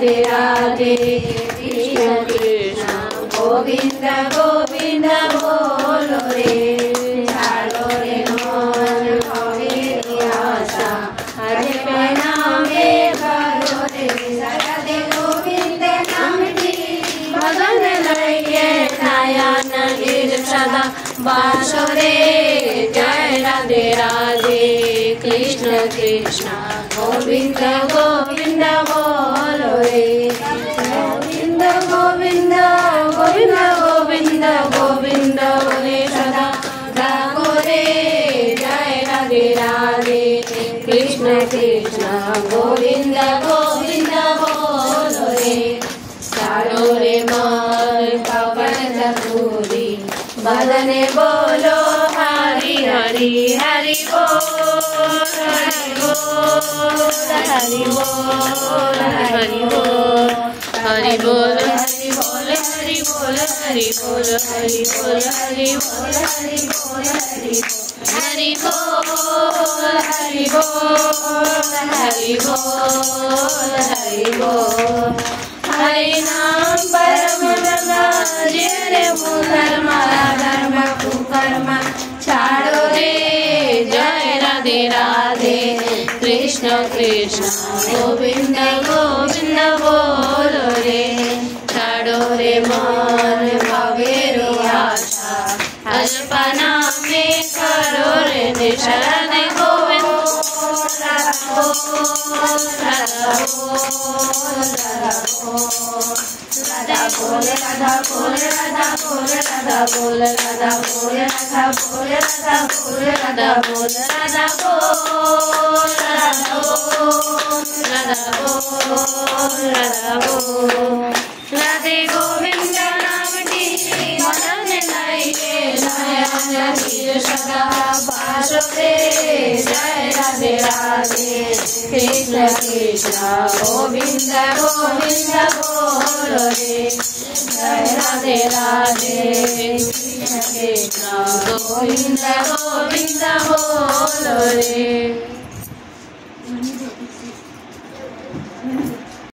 राधे राधे कृष्ण कृष्ण गोविंद गोविंद बोलो रे छाड़ो रे मन भवेरी आशा हरे नामे करो रे राधे गोविंद नाम की भजन लइए नयन गिर सदा बासो रे जय राधे राधे कृष्ण कृष्ण गोविंद गोविंद बोलो रे गोविंद गोविंद गोविंद गोविंद गोविंद रे सदा गाओ रे जय राधे राधे कृष्ण कृष्ण गोविंद गोविंद बोलो रे चारो रे मन पवन चतुरी बदने बोलो हरि हरि हरि बोल हरि बोल हरि बोल हरि बोल हरि बोल हरि बोल हरि बोल हरि बोल हरि बोल हरि बोल हरि बोल हरि बोल हरि बोल हरि बोल हरि बोल हरि नाम परम गंगा रे धर्म धर्म कुकर्म छाड़ो रे जय राधे राधे कृष्ण कृष्ण गोविंद गोविंद बोलो रे छाड़ो रे मन भवेरी आशा अल्पना में करो रे शरण गोविंद राधा बोल राधा बोल राधा बोल राधा बोल राधा बोल राधा बोल राधा बोल राधा बोल राधा बोल राधा बोल राधा बोल राधे गोविंद नाम की मदन लाइए नयन गिर सदा बासो रे जय राधे राधे कृष्ण कृष्ण गोविंद गोविंद बोलो रे जय राधे राधे कृष्ण कृष्ण गोविंद गोविंद बोलो रे।